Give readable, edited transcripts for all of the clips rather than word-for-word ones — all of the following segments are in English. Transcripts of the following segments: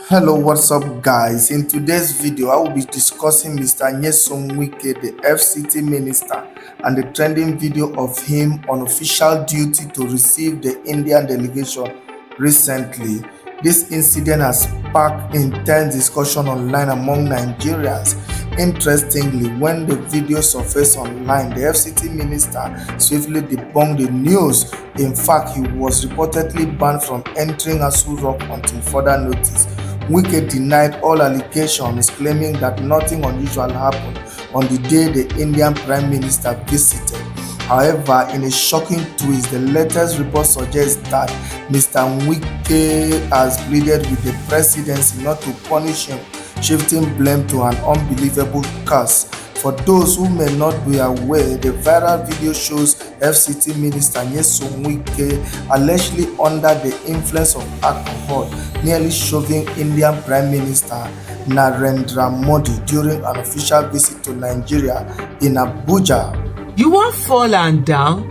Hello, what's up, guys? In today's video, I will be discussing Mr. Nyesom Wike, the FCT minister, and the trending video of him on official duty to receive the Indian delegation recently. This incident has sparked intense discussion online among Nigerians. Interestingly, when the video surfaced online, the FCT minister swiftly debunked the news. In fact, he was reportedly banned from entering Asu Rock until further notice. Wike denied all allegations, claiming that nothing unusual happened on the day the Indian Prime Minister visited. However, in a shocking twist, the latest report suggests that Mr. Wike has pleaded with the presidency not to punish him, shifting blame to an unbelievable curse. For those who may not be aware, the viral video shows FCT Minister Nyesom Wike allegedly under the influence of alcohol, nearly shoving Indian Prime Minister Narendra Modi during an official visit to Nigeria in Abuja. You want fall and down?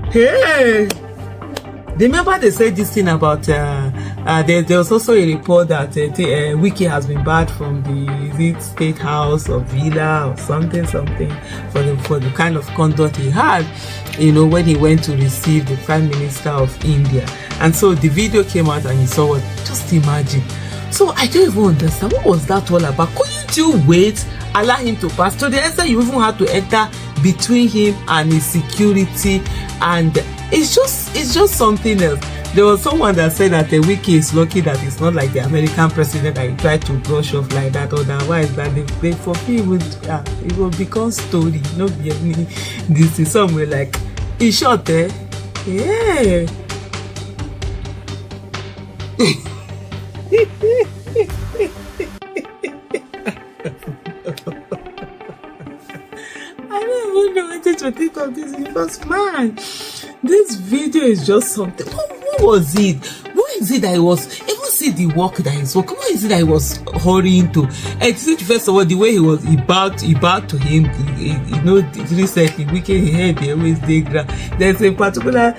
Hey! Remember they said this thing about there was also a report that Wike has been barred from the state house or villa or something for the kind of conduct he had, when he went to receive the Prime Minister of India. And so the video came out and you saw what. Just imagine. So I don't even understand what was that all about. Couldn't you wait, allow him to pass? To the extent you even had to enter between him and his security, and it's just something else. There was someone that said that the Wike is lucky that it's not like the American president that he tried to brush off like that. Otherwise, that they for me it will become story. Not be any this is somewhere like in short, yeah. I don't even know what to think of this because, man, this video is just something. What was it? What is it that he was? Even see the work that he's working. What is it that he was hurrying to? And first of all, the way he bowed to him. Recently, Wike head they always dig ground. There's a particular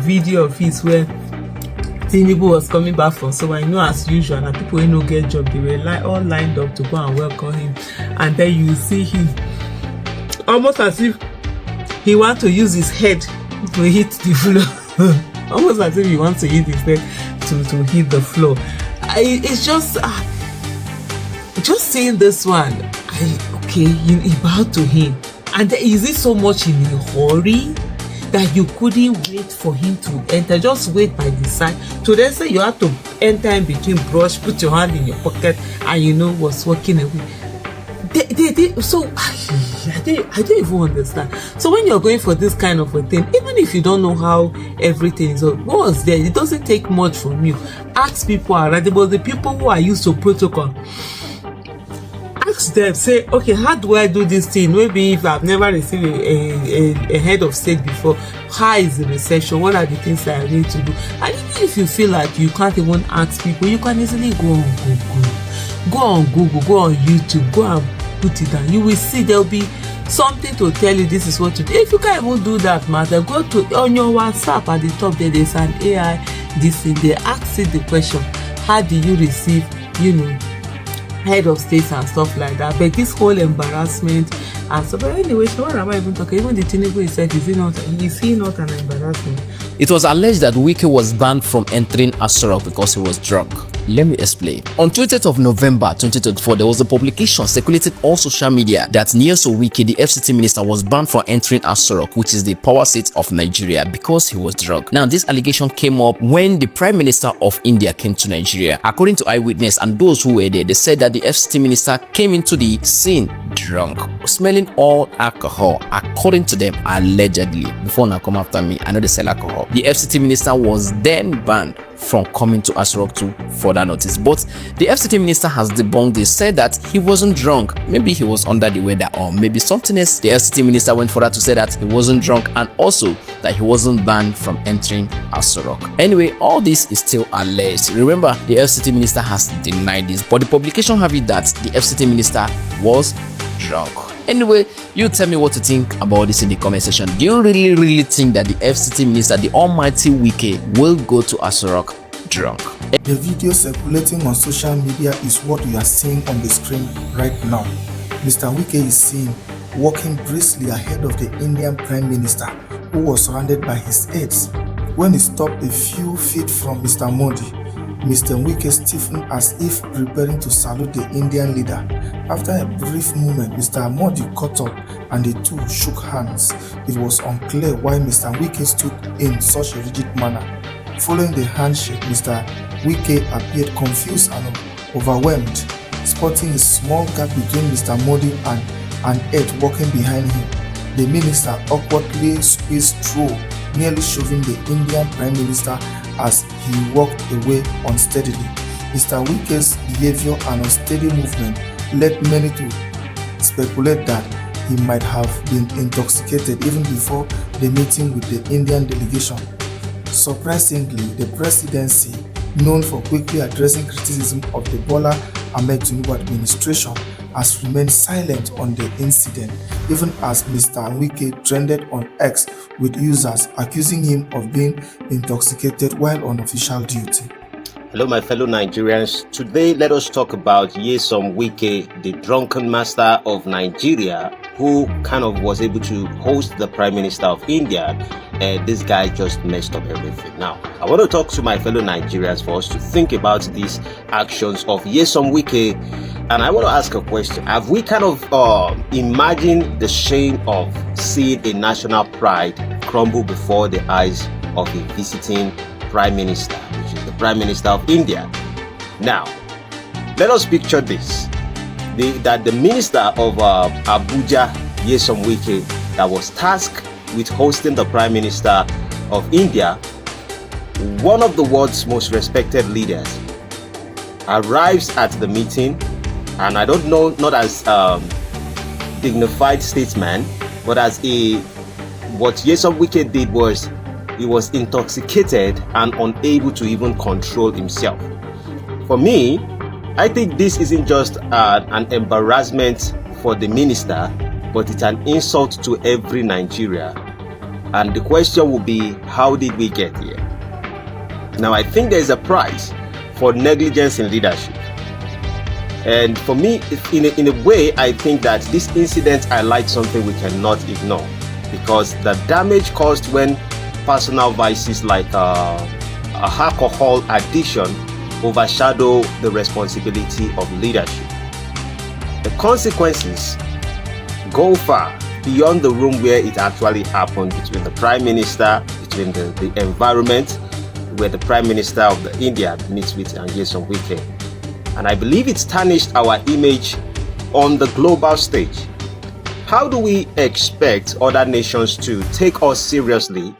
video of his where Tinubu was coming back from somewhere. As usual, and people who no get job, they were all lined up to go and welcome him, and then you see him almost as if he wants to use his head to hit the floor. Almost as if he wants to use his head to hit the floor. It's just seeing this one. He bowed to him, and is it so much in a hurry that you couldn't wait for him to enter? Just wait by the side. So they say you have to enter in between brush, put your hand in your pocket, and was walking away. So I don't even understand. So when you're going for this kind of a thing, even if you don't know how everything is, what was there, it doesn't take much from you. Ask people around, but the people who are used to protocol, ask them, say, okay, how do I do this thing? Maybe if I've never received a head of state before, how is the reception? What are the things that I need to do? And even if you feel like you can't even ask people, you can easily go on Google, go on YouTube, go and put it down. You will see there'll be something to tell you this is what to do. If you can't even do that matter, go to on your WhatsApp at the top there's an AI this thing. They ask it the question, how do you receive head of states and stuff like that? But this whole embarrassment and stuff. But anyway, so what am I even talking? Even the Tinubu himself, is he not an embarrassment? It was alleged that Wike was banned from entering Aso Rock because he was drunk. Let me explain. On 20th of November 2024, there was a publication circulated on social media that Nyesom Wike, the FCT minister, was banned from entering Aso Rock, which is the power seat of Nigeria, because he was drunk. Now, this allegation came up when the Prime Minister of India came to Nigeria. According to eyewitness and those who were there, they said that the FCT minister came into the scene drunk, smelling all alcohol, according to them, allegedly. Before now come after me, I know they sell alcohol. The FCT minister was then banned from coming to Aso Rock to further notice. But the FCT minister has debunked this, said that he wasn't drunk. Maybe he was under the weather or maybe something else. The FCT minister went further to say that he wasn't drunk and also that he wasn't banned from entering Aso Rock. Anyway, all this is still alleged. Remember, the FCT minister has denied this, but the publication have it that the FCT minister was drunk. Anyway, you tell me what to think about this in the comment section. Do you really think that the FCT minister, the almighty Wike, will go to Aso Rock? drunk. The video circulating on social media is what you are seeing on the screen right now. Mr. Wike is seen walking briskly ahead of the Indian Prime Minister, who was surrounded by his aides. When he stopped a few feet from Mr. Modi, Mr. Wike stiffened as if preparing to salute the Indian leader. After a brief moment, Mr. Modi caught up and the two shook hands. It was unclear why Mr. Wike stood in such a rigid manner. Following the handshake, Mr. Wike appeared confused and overwhelmed, spotting a small gap between Mr. Modi and an aide walking behind him. The minister awkwardly squeezed through, nearly shoving the Indian Prime Minister as he walked away unsteadily. Mr. Wike's behavior and unsteady movement led many to speculate that he might have been intoxicated even before the meeting with the Indian delegation. Surprisingly, the presidency, known for quickly addressing criticism of the Bola Ahmed Tinubu administration, has remained silent on the incident, even as Mr. Wike trended on X with users accusing him of being intoxicated while on official duty. Hello, my fellow Nigerians. Today, let us talk about Nyesom Wike, the drunken master of Nigeria, who kind of was able to host the Prime Minister of India. This guy just messed up everything. Now, I want to talk to my fellow Nigerians for us to think about these actions of Nyesom Wike. And I want to ask a question. Have we kind of imagined the shame of seeing a national pride crumble before the eyes of a visiting Prime Minister, which is the Prime Minister of India? Now, let us picture this. That the Minister of Abuja, Nyesom Wike, that was tasked with hosting the Prime Minister of India, one of the world's most respected leaders, arrives at the meeting, and I don't know, not as dignified statesman, but as what Nyesom Wike did was, he was intoxicated and unable to even control himself. For me, I think this isn't just an embarrassment for the minister, but it's an insult to every Nigeria. And the question will be, how did we get here? Now, I think there is a price for negligence in leadership. And for me, in a way, I think that this incident highlights something we cannot ignore, because the damage caused when personal vices like alcohol addiction overshadow the responsibility of leadership. The consequences go far beyond the room where it actually happened, between the Prime Minister, between the environment where the Prime Minister of India meets with Nyesom Wike. And I believe it's tarnished our image on the global stage. How do we expect other nations to take us seriously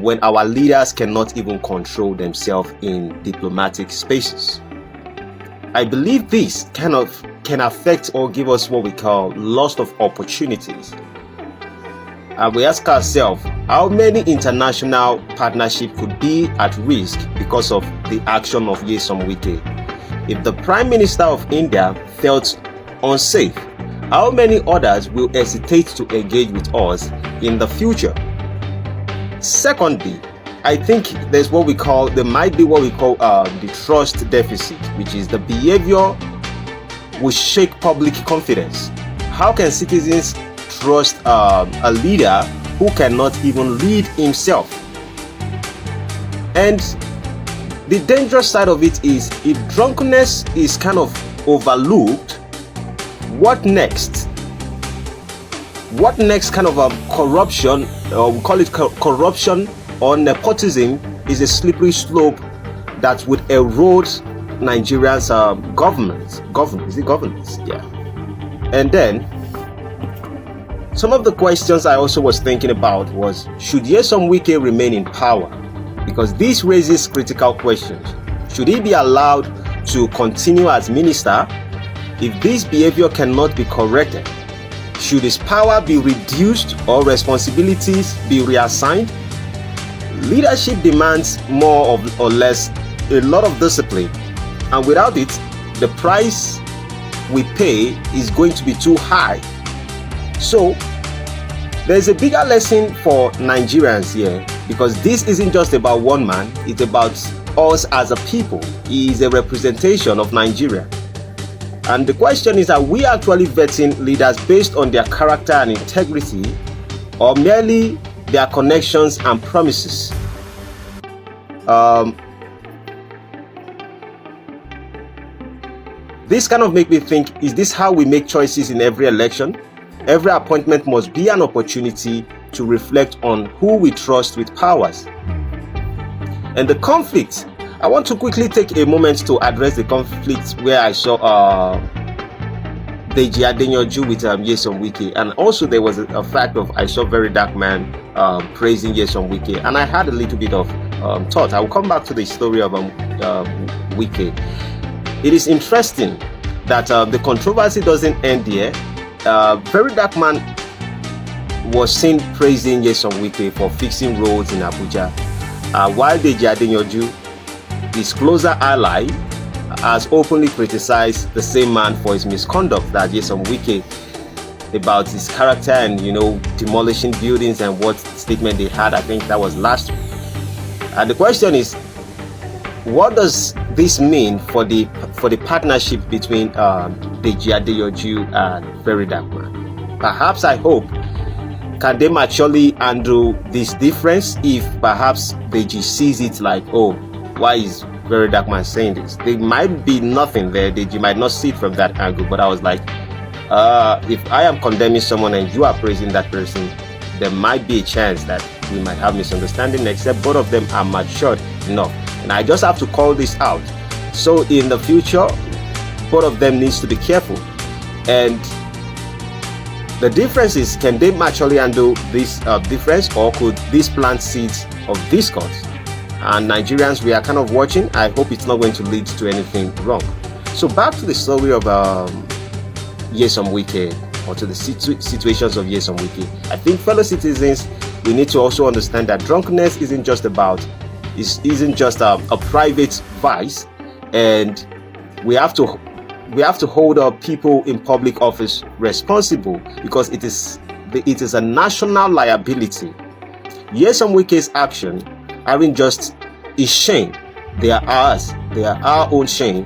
when our leaders cannot even control themselves in diplomatic spaces? I believe this kind of can affect or give us what we call loss of opportunities. And we ask ourselves, how many international partnerships could be at risk because of the action of Nyesom Wike? If the Prime Minister of India felt unsafe, how many others will hesitate to engage with us in the future? Secondly, I think there might be what we call the trust deficit, which is the behavior will shake public confidence. How can citizens trust a leader who cannot even lead himself? And the dangerous side of it is, if drunkenness is kind of overlooked, what next? What next kind of corruption, or we call it corruption or nepotism, is a slippery slope that would erode Nigeria's governance. Yeah. And then some of the questions I also was thinking about was, should Nyesom Wike remain in power? Because this raises critical questions. Should he be allowed to continue as minister if this behavior cannot be corrected? Should his power be reduced or responsibilities be reassigned? Leadership demands more or less a lot of discipline, and without it, the price we pay is going to be too high. So there's a bigger lesson for Nigerians here, because this isn't just about one man, it's about us as a people. He is a representation of Nigeria. And the question is, are we actually vetting leaders based on their character and integrity, or merely their connections and promises? This kind of make me think, is this how we make choices in every election? Every appointment must be an opportunity to reflect on who we trust with powers. And the conflict, I want to quickly take a moment to address the conflict where I saw Deji Adeyanju with Nyesom Wike, and also there was a fact of I saw Very Dark Man praising Nyesom Wike, and I had a little bit of thought. I will come back to the story of Wike. It is interesting that the controversy doesn't end here. Very Dark Man was seen praising Nyesom Wike for fixing roads in Abuja, while Deji Adeyanju, his closer ally, has openly criticized the same man for his misconduct, that Nyesom Wike, about his character and demolishing buildings, and what statement they had. I think that was last week. And the question is, what does this mean for the partnership between Deji Adeyanju and Very Dark Man? Perhaps, I hope, can they maturely handle this difference if perhaps Deji sees it like, oh, why is Very Dark Man saying this? There might be nothing there. Deji might not see it from that angle, but I was like, if I am condemning someone and you are praising that person, there might be a chance that we might have misunderstanding, except both of them are matured enough. And I just have to call this out. So in the future, both of them needs to be careful. And the difference is, can they maturely handle this difference, or could this plant seeds of discord? And Nigerians, we are kind of watching. I hope it's not going to lead to anything wrong. So back to the story of Nyesom Wike, or to the situations of Nyesom Wike. I think, fellow citizens, we need to also understand that drunkenness isn't just a private vice, and we have to hold our people in public office responsible, because it is a national liability. Nyesom Wike's action aren't just his shame; they are ours. They are our own shame,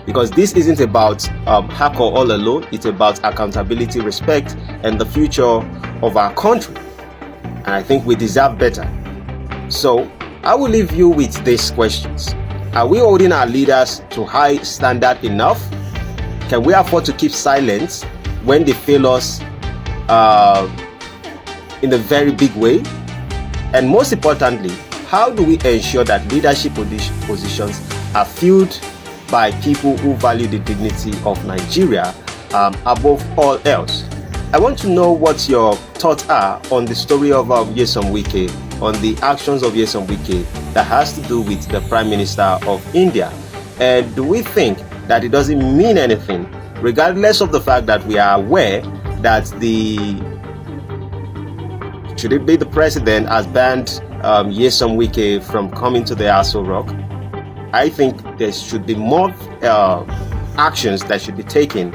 because this isn't about Hako all alone. It's about accountability, respect, and the future of our country. And I think we deserve better. So I will leave you with these questions. Are we holding our leaders to high standard enough? Can we afford to keep silent when they fail us in a very big way? And most importantly, how do we ensure that leadership positions are filled by people who value the dignity of Nigeria above all else? I want to know what your thoughts are on the story of Nyesom Wike, on the actions of Nyesom Wike that has to do with the Prime Minister of India. And do we think that it doesn't mean anything, regardless of the fact that we are aware that should it be the president has banned Nyesom Wike from coming to the Aso Rock? I think there should be more actions that should be taken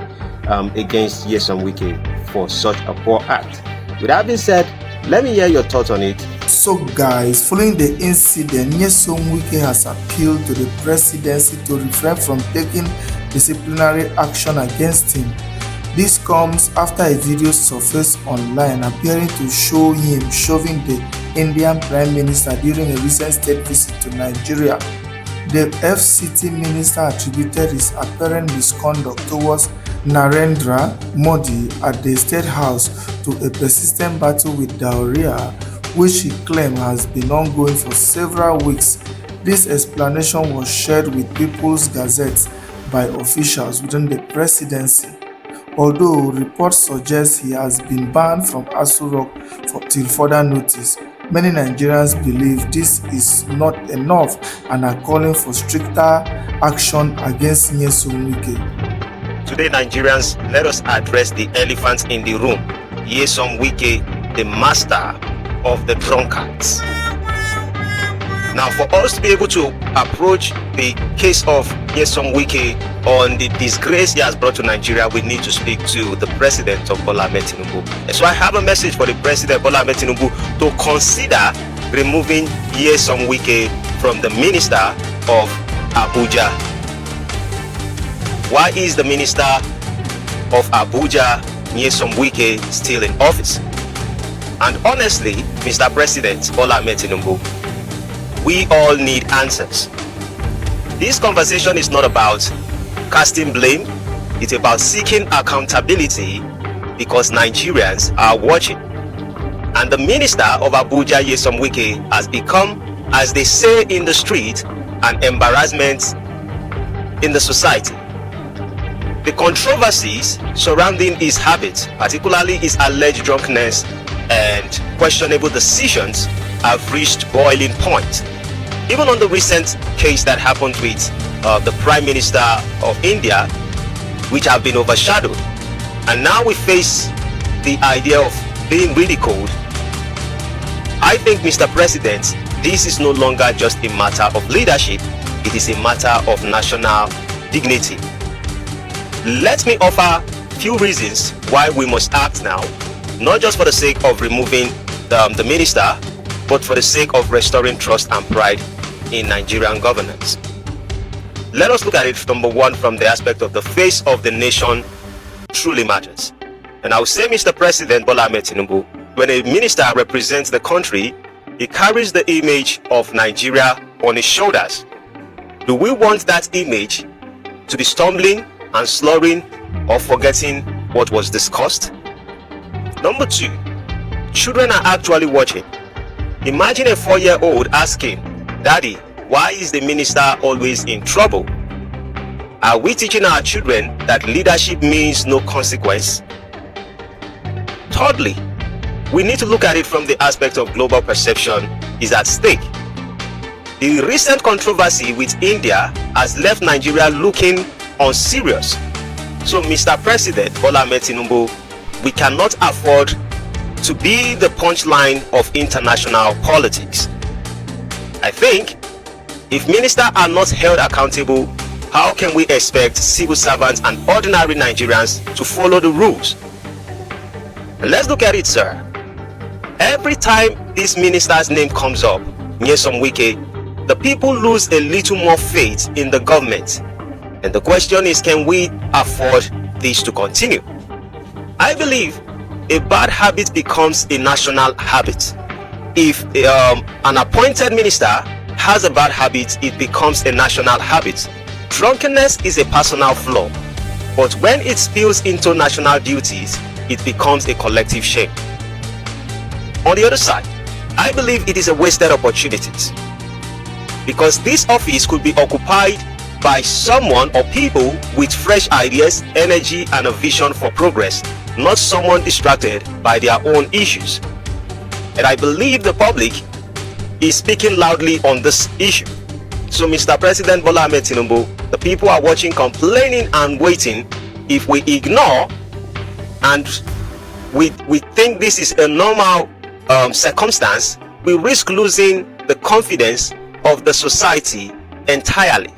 against Nyesom Wike for such a poor act. With that being said, let me hear your thoughts on it. So guys, following the incident, Nyesom Wike has appealed to the presidency to refrain from taking disciplinary action against him. This comes after a video surfaced online appearing to show him shoving the Indian Prime Minister during a recent state visit to Nigeria. The FCT minister attributed his apparent misconduct towards Narendra Modi at the State House to a persistent battle with diarrhea, which he claimed has been ongoing for several weeks. This explanation was shared with People's Gazette by officials within the presidency. Although reports suggest he has been banned from Aso Rock till further notice, many Nigerians believe this is not enough and are calling for stricter action against Nyesom Wike. Today, Nigerians, let us address the elephant in the room. Nyesom Wike, the master of the drunkards. Now, for us to be able to approach the case of Nyesom Wike on the disgrace he has brought to Nigeria, we need to speak to the president of Bola Ahmed Tinubu. And so I have a message for the president Bola Ahmed Tinubu to consider removing Nyesom Wike from the Minister of Abuja. Why is the Minister of Abuja, Nyesom Wike, still in office? And honestly, Mr. President Bola Ahmed Tinubu, we all need answers. This conversation is not about casting blame, it's about seeking accountability because Nigerians are watching. And the Minister of Abuja, Nyesom Wike, has become, as they say in the street, an embarrassment in the society. The controversies surrounding his habits, particularly his alleged drunkenness and questionable decisions, have reached boiling point. Even on the recent case that happened with the Prime Minister of India, which have been overshadowed. And now we face the idea of being ridiculed. I think, Mr. President, this is no longer just a matter of leadership, it is a matter of national dignity. Let me offer few reasons why we must act now, not just for the sake of removing the minister, but for the sake of restoring trust and pride in Nigerian governance. Let us look at it, number one, from the aspect of the face of the nation truly matters. And I will say, Mr. President Bola Ahmed Tinubu, when a minister represents the country, he carries the image of Nigeria on his shoulders. Do we want that image to be stumbling and slurring or forgetting what was discussed? Number two, children are actually watching. Imagine a 4-year-old asking, "Daddy, why is the minister always in trouble?" Are we teaching our children that leadership means no consequence? Thirdly, we need to look at it from the aspect of global perception is at stake. The recent controversy with India has left Nigeria looking unserious. So, Mr. President Bola Ahmed Tinubu, we cannot afford to be the punchline of international politics. I think if ministers are not held accountable, how can we expect civil servants and ordinary Nigerians to follow the rules? Let's look at it, sir. Every time this minister's name comes up, Nyesom Wike, the people lose a little more faith in the government. And the question is, can we afford this to continue? I believe a bad habit becomes a national habit. If an appointed minister has a bad habit, it becomes a national habit. Drunkenness is a personal flaw, but when it spills into national duties, it becomes a collective shame. On the other side, I believe it is a wasted opportunity, because this office could be occupied by someone or people with fresh ideas, energy, and a vision for progress, not someone distracted by their own issues. And I believe the public is speaking loudly on this issue. So, Mr. President Bola Ahmed Tinubu, the people are watching, complaining and waiting. If we ignore and we think this is a normal circumstance, we risk losing the confidence of the society entirely.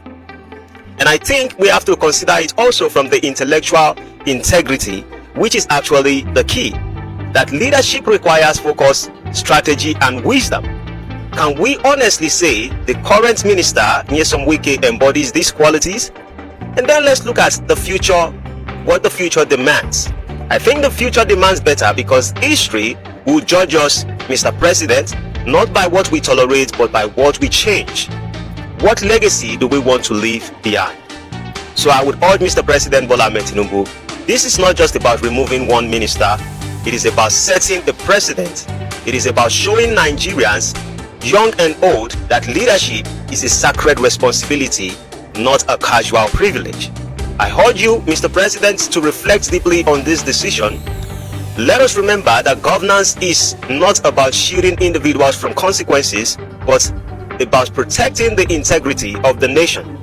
And I think we have to consider it also from the intellectual integrity, which is actually the key. That leadership requires focus, strategy, and wisdom. Can we honestly say the current minister, Nyesom Wike, embodies these qualities? And then let's look at the future, what the future demands. I think the future demands better, because history will judge us, Mr. President, not by what we tolerate, but by what we change. What legacy do we want to leave behind? So I would urge Mr. President Bola Ahmed Tinubu, this is not just about removing one minister, it is about setting a precedent. It is about showing Nigerians, young and old, that leadership is a sacred responsibility, not a casual privilege. I urge you, Mr. President, to reflect deeply on this decision. Let us remember that governance is not about shielding individuals from consequences, but about protecting the integrity of the nation.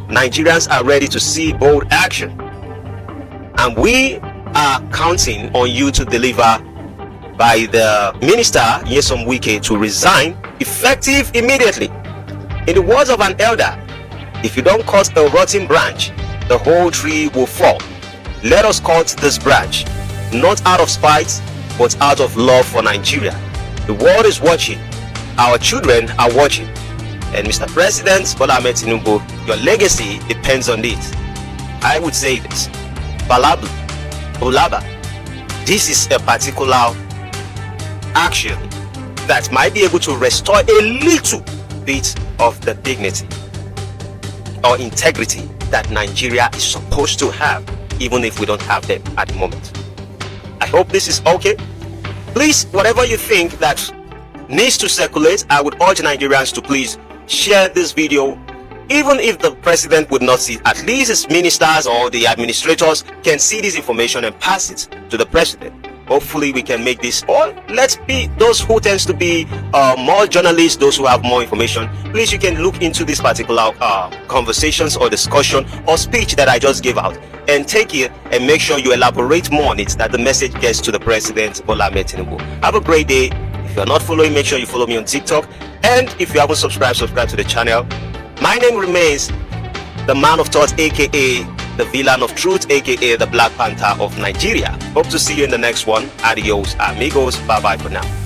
Nigerians are ready to see bold action, and we are counting on you to deliver by the minister Nyesom Wike to resign effective immediately. In the words of an elder, if you don't cut a rotten branch, the whole tree will fall. Let us cut this branch, not out of spite, but out of love for Nigeria. The world is watching, our children are watching, And Mr. President Bola Ahmed Tinubu, your legacy depends on it. I would say this. Balaba, this is a particular action that might be able to restore a little bit of the dignity or integrity that Nigeria is supposed to have, even if we don't have them at the moment. I hope this is okay. Please, whatever you think that needs to circulate, I would urge Nigerians to please share this video. Even if the president would not see it, at least his ministers or the administrators can see this information and pass it to the president. Hopefully we can make this, or let's be those who tends to be more journalists, those who have more information. Please, you can look into this particular conversations or discussion or speech that I just gave out and take it and make sure you elaborate more on it, that the message gets to the president Bola Ahmed Tinubu. Have a great day. If you're not following, make sure you follow me on TikTok, and if you haven't subscribed to the channel. My name remains the man of thought, aka the villain of truth, aka the Black Panther of Nigeria. Hope to see you in the next one. Adios amigos. Bye bye for now.